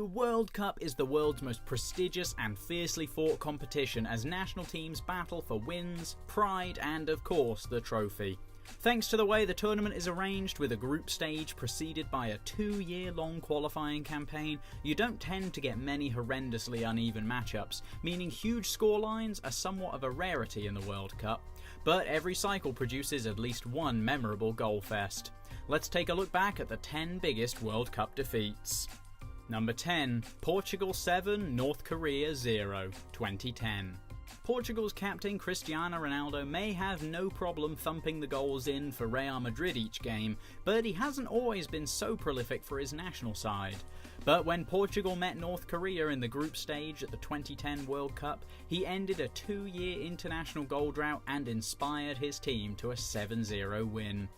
The World Cup is the world's most prestigious and fiercely fought competition as national teams battle for wins, pride and, of course, the trophy. Thanks to the way the tournament is arranged, with a group stage preceded by a 2-year-long qualifying campaign, you don't tend to get many horrendously uneven matchups, meaning huge scorelines are somewhat of a rarity in the World Cup. But every cycle produces at least one memorable goal fest. Let's take a look back at the 10 biggest World Cup defeats. Number 10. Portugal 7, North Korea 0, 2010. Portugal's captain Cristiano Ronaldo may have no problem thumping the goals in for Real Madrid each game, but he hasn't always been so prolific for his national side. But when Portugal met North Korea in the group stage at the 2010 World Cup, he ended a 2-year international goal drought and inspired his team to a 7-0 win.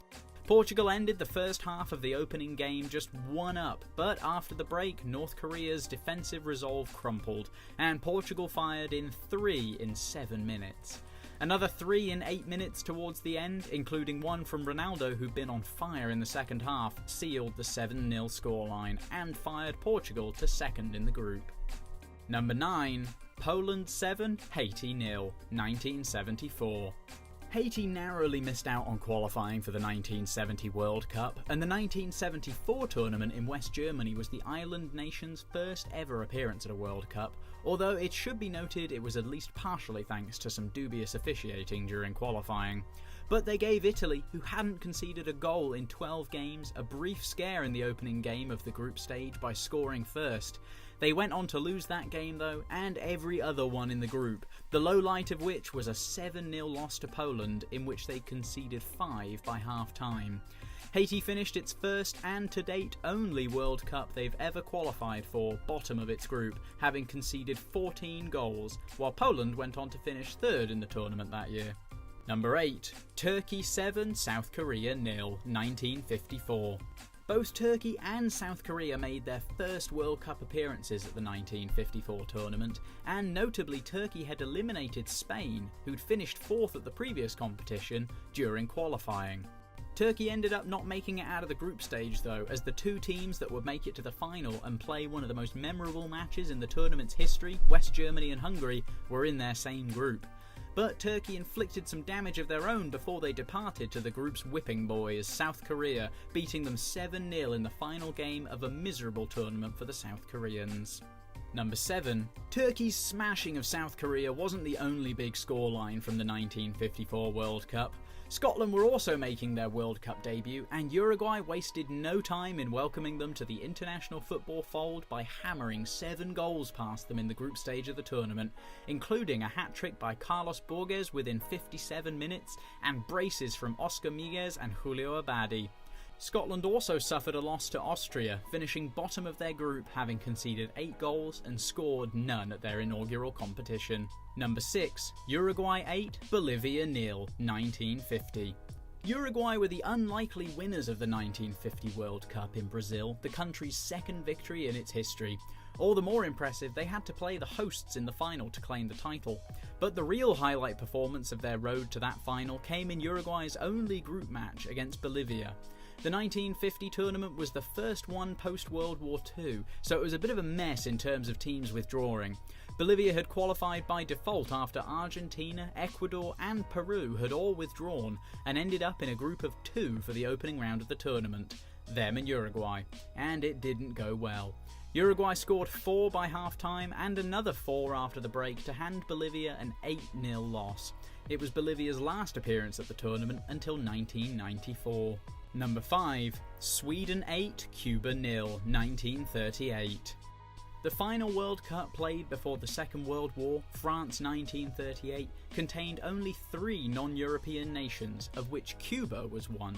Portugal ended the first half of the opening game just 1 up, but after the break, North Korea's defensive resolve crumpled, and Portugal fired in 3 in 7 minutes. Another 3 in 8 minutes towards the end, including one from Ronaldo who'd been on fire in the second half, sealed the 7-0 scoreline and fired Portugal to second in the group. Number 9. Poland 7, Haiti 0, 1974. Haiti narrowly missed out on qualifying for the 1970 World Cup, and the 1974 tournament in West Germany was the island nation's first ever appearance at a World Cup, although it should be noted it was at least partially thanks to some dubious officiating during qualifying. But they gave Italy, who hadn't conceded a goal in 12 games, a brief scare in the opening game of the group stage by scoring first. They went on to lose that game though, and every other one in the group, the low light of which was a 7-0 loss to Poland, in which they conceded 5 by half-time. Haiti finished its first and to date only World Cup they've ever qualified for, bottom of its group, having conceded 14 goals, while Poland went on to finish third in the tournament that year. Number 8. Turkey 7, South Korea 0, 1954. Both Turkey and South Korea made their first World Cup appearances at the 1954 tournament, and notably Turkey had eliminated Spain, who'd finished 4th at the previous competition, during qualifying. Turkey ended up not making it out of the group stage though, as the two teams that would make it to the final and play one of the most memorable matches in the tournament's history, West Germany and Hungary, were in their same group. But Turkey inflicted some damage of their own before they departed to the group's whipping boys, South Korea, beating them 7-0 in the final game of a miserable tournament for the South Koreans. Number 7. Turkey's smashing of South Korea wasn't the only big scoreline from the 1954 World Cup. Scotland were also making their World Cup debut, and Uruguay wasted no time in welcoming them to the international football fold by hammering 7 goals past them in the group stage of the tournament, including a hat-trick by Carlos Borges within 57 minutes and braces from Oscar Miguez and Julio Abadi. Scotland also suffered a loss to Austria, finishing bottom of their group, having conceded 8 goals and scored none at their inaugural competition. Number 6. Uruguay 8, Bolivia 0, 1950. Uruguay were the unlikely winners of the 1950 World Cup in Brazil, the country's second victory in its history. All the more impressive, they had to play the hosts in the final to claim the title. But the real highlight performance of their road to that final came in Uruguay's only group match against Bolivia. The 1950 tournament was the first one post-World War II, so it was a bit of a mess in terms of teams withdrawing. Bolivia had qualified by default after Argentina, Ecuador and Peru had all withdrawn, and ended up in a group of 2 for the opening round of the tournament, them and Uruguay, and it didn't go well. Uruguay scored 4 by half-time and another 4 after the break to hand Bolivia an 8-0 loss. It was Bolivia's last appearance at the tournament until 1994. Number 5. Sweden 8, Cuba 0, 1938. The final World Cup played before the Second World War, France 1938, contained only 3 non-European nations, of which Cuba was one.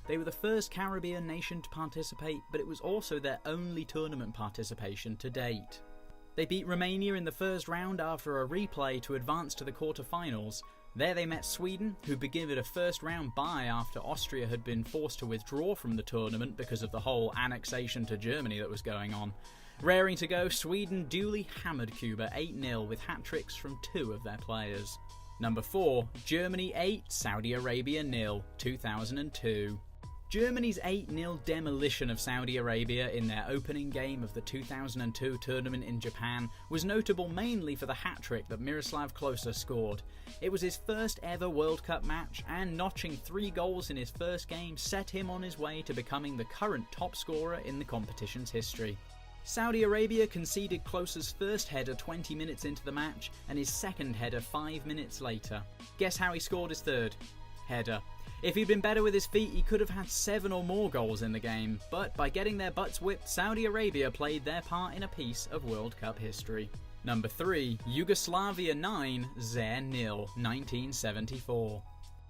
They were the first Caribbean nation to participate, but it was also their only tournament participation to date. They beat Romania in the first round after a replay to advance to the quarter-finals. There they met Sweden, who'd been given a first-round bye after Austria had been forced to withdraw from the tournament because of the whole annexation to Germany that was going on. Raring to go, Sweden duly hammered Cuba 8-0 with hat-tricks from 2 of their players. Number 4. Germany 8, Saudi Arabia 0, 2002. Germany's 8-0 demolition of Saudi Arabia in their opening game of the 2002 tournament in Japan was notable mainly for the hat-trick that Miroslav Klose scored. It was his first ever World Cup match, and notching 3 goals in his first game set him on his way to becoming the current top scorer in the competition's history. Saudi Arabia conceded Klose's first header 20 minutes into the match and his second header 5 minutes later. Guess how he scored his third? Header. If he'd been better with his feet, he could have had 7 or more goals in the game, but by getting their butts whipped, Saudi Arabia played their part in a piece of World Cup history. Number 3. Yugoslavia 9, Zaire 0, 1974.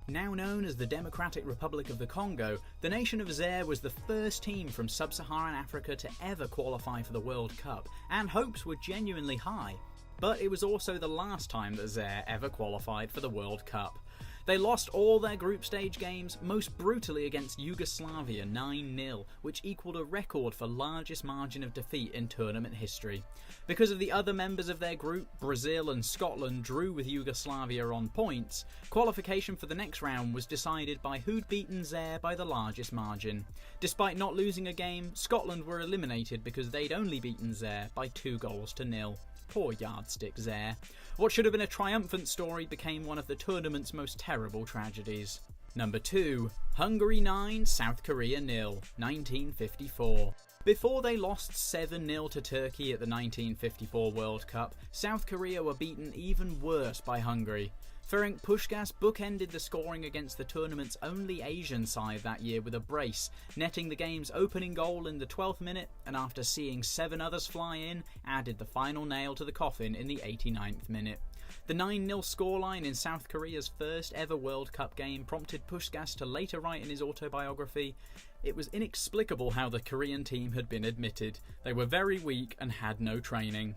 Now known as the Democratic Republic of the Congo, the nation of Zaire was the first team from sub-Saharan Africa to ever qualify for the World Cup, and hopes were genuinely high. But it was also the last time that Zaire ever qualified for the World Cup. They lost all their group stage games, most brutally against Yugoslavia 9-0, which equalled a record for largest margin of defeat in tournament history. Because of the other members of their group, Brazil and Scotland drew with Yugoslavia on points, qualification for the next round was decided by who'd beaten Zaire by the largest margin. Despite not losing a game, Scotland were eliminated because they'd only beaten Zaire by 2-0. Poor yardstick Zaire. What should have been a triumphant story became one of the tournament's most terrible tragedies. Number 2. Hungary 9, South Korea 0, 1954. Before they lost 7-0 to Turkey at the 1954 World Cup, South Korea were beaten even worse by Hungary. Ferenc Puskás bookended the scoring against the tournament's only Asian side that year with a brace, netting the game's opening goal in the 12th minute, and after seeing 7 others fly in, added the final nail to the coffin in the 89th minute. The 9-0 scoreline in South Korea's first ever World Cup game prompted Puskás to later write in his autobiography, "It was inexplicable how the Korean team had been admitted. They were very weak and had no training."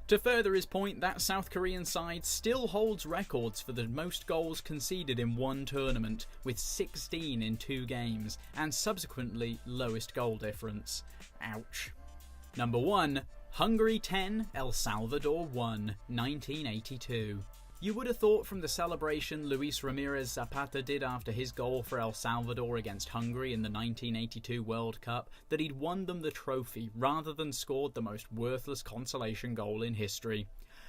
To further his point, that South Korean side still holds records for the most goals conceded in one tournament, with 16 in 2 games, and subsequently lowest goal difference. Ouch. Number 1. Hungary 10, El Salvador 1, 1982. You would have thought from the celebration Luis Ramirez Zapata did after his goal for El Salvador against Hungary in the 1982 World Cup that he'd won them the trophy rather than scored the most worthless consolation goal in history.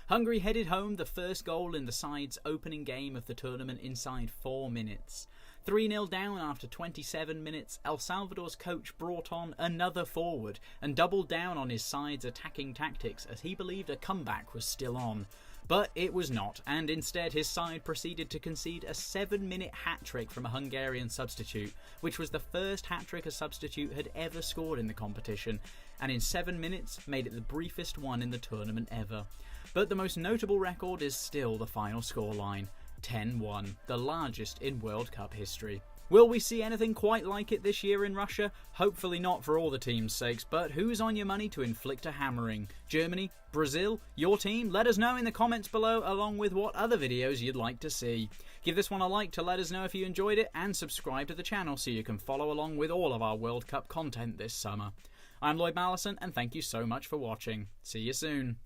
Hungary headed home the first goal in the side's opening game of the tournament inside 4 minutes. 3-0 down after 27 minutes, El Salvador's coach brought on another forward and doubled down on his side's attacking tactics as he believed a comeback was still on. But it was not, and instead his side proceeded to concede a 7-minute hat-trick from a Hungarian substitute, which was the first hat-trick a substitute had ever scored in the competition, and in 7 minutes made it the briefest one in the tournament ever. But the most notable record is still the final scoreline, 10-1, the largest in World Cup history. Will we see anything quite like it this year in Russia? Hopefully not for all the teams' sakes, but who's on your money to inflict a hammering? Germany? Brazil? Your team? Let us know in the comments below, along with what other videos you'd like to see. Give this one a like to let us know if you enjoyed it, and subscribe to the channel so you can follow along with all of our World Cup content this summer. I'm Lloyd, and thank you so much for watching. See you soon.